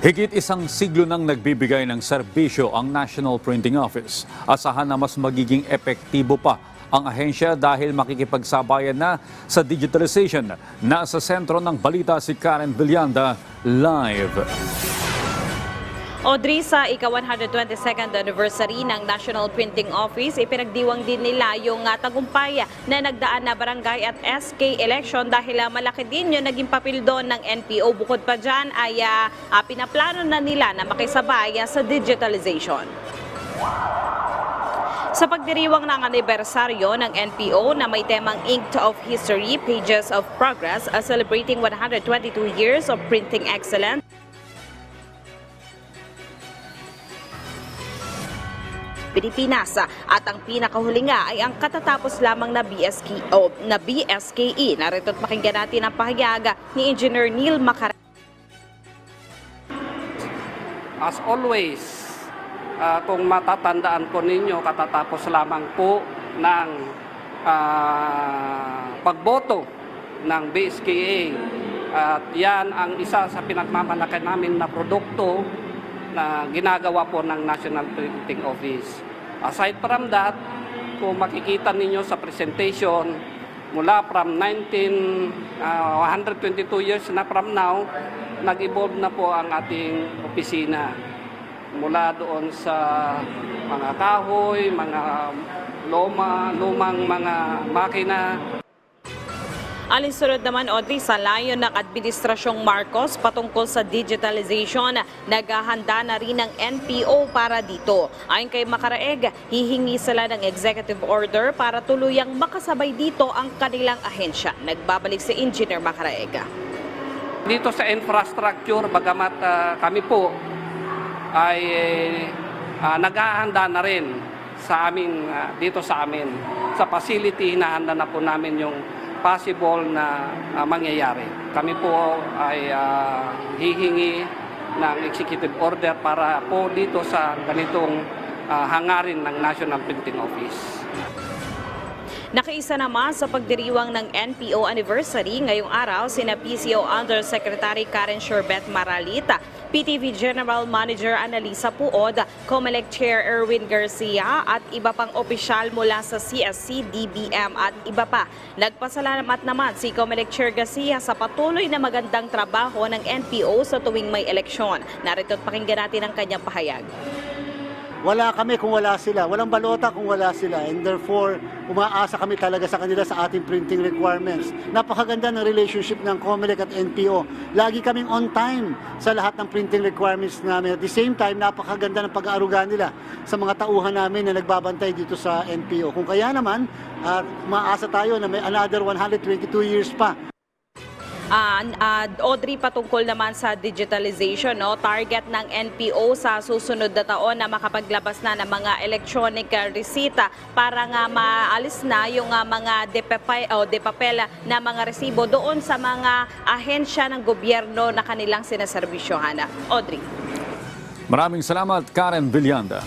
Higit isang siglo nang nagbibigay ng serbisyo ang National Printing Office. Asahan na mas magiging epektibo pa ang ahensya dahil makikipagsabayan na sa digitalization. Nasa sentro ng balita si Karen Villanda, live. Audrey, sa ika-122nd anniversary ng National Printing Office, ipinagdiwang din nila yung tagumpay na nagdaan na barangay at SK election dahil malaki din yung naging papel doon ng NPO. Bukod pa dyan ay pinaplano na nila na makisabay sa digitalization. Sa pagdiriwang ng anibersaryo ng NPO na may temang Ink of History, Pages of Progress, celebrating 122 years of printing excellence, Pilipinas at ang pinakahuli nga ay ang katatapos lamang na BSKE. Narito't pakinggan natin ang pahayag ni Engineer Neil Macarena. As always, kung matatandaan po ninyo, katatapos lamang po ng pagboto ng BSKE. At yan ang isa sa pinagmamalaki namin na produkto na ginagawa po ng National Printing Office. Aside from that, kung makikita ninyo sa presentation, mula from 122 years na from now, nag-evolve na po ang ating opisina. Mula doon sa mga kahoy, mga lumang mga makina. Alinsunod naman, Audrey, sa layon ng Administrasyong Marcos patungkol sa digitalization, naghahanda na rin ng NPO para dito. Ayon kay Macaraeg, hihingi sila ng executive order para tuluyang makasabay dito ang kanilang ahensya. Nagbabalik si Engineer Macaraeg. Dito sa infrastructure, bagamat kami po ay naghahanda na rin sa amin, dito sa amin. Sa facility, hinahanda na po namin yung possible na mangyayari. Kami po ay hihingi ng executive order para po dito sa ganitong hangarin ng National Printing Office. Nakiisa naman sa pagdiriwang ng NPO anniversary ngayong araw sina PCO Undersecretary Karen Sherbet Maralita, PTV General Manager Annalisa Puod, COMELEC Chair Erwin Garcia at iba pang opisyal mula sa CSC, DBM at iba pa. Nagpasalamat naman si COMELEC Chair Garcia sa patuloy na magandang trabaho ng NPO sa tuwing may eleksyon. Narito't pakinggan natin ang kanyang pahayag. Wala kami kung wala sila. Walang balota kung wala sila. And therefore, umaasa kami talaga sa kanila sa ating printing requirements. Napakaganda ng relationship ng COMELEC at NPO. Lagi kaming on time sa lahat ng printing requirements namin. At the same time, napakaganda ng pag-aaruga nila sa mga tauhan namin na nagbabantay dito sa NPO. Kung kaya naman, umaasa tayo na may another 122 years pa. Audrey, patungkol naman sa digitalization, target ng NPO sa susunod na taon na makapaglabas na ng mga electronic resita para nga maalis na yung mga depapel na mga resibo doon sa mga ahensya ng gobyerno na kanilang sinaserbisyohan. Audrey. Maraming salamat, Karen Villanda.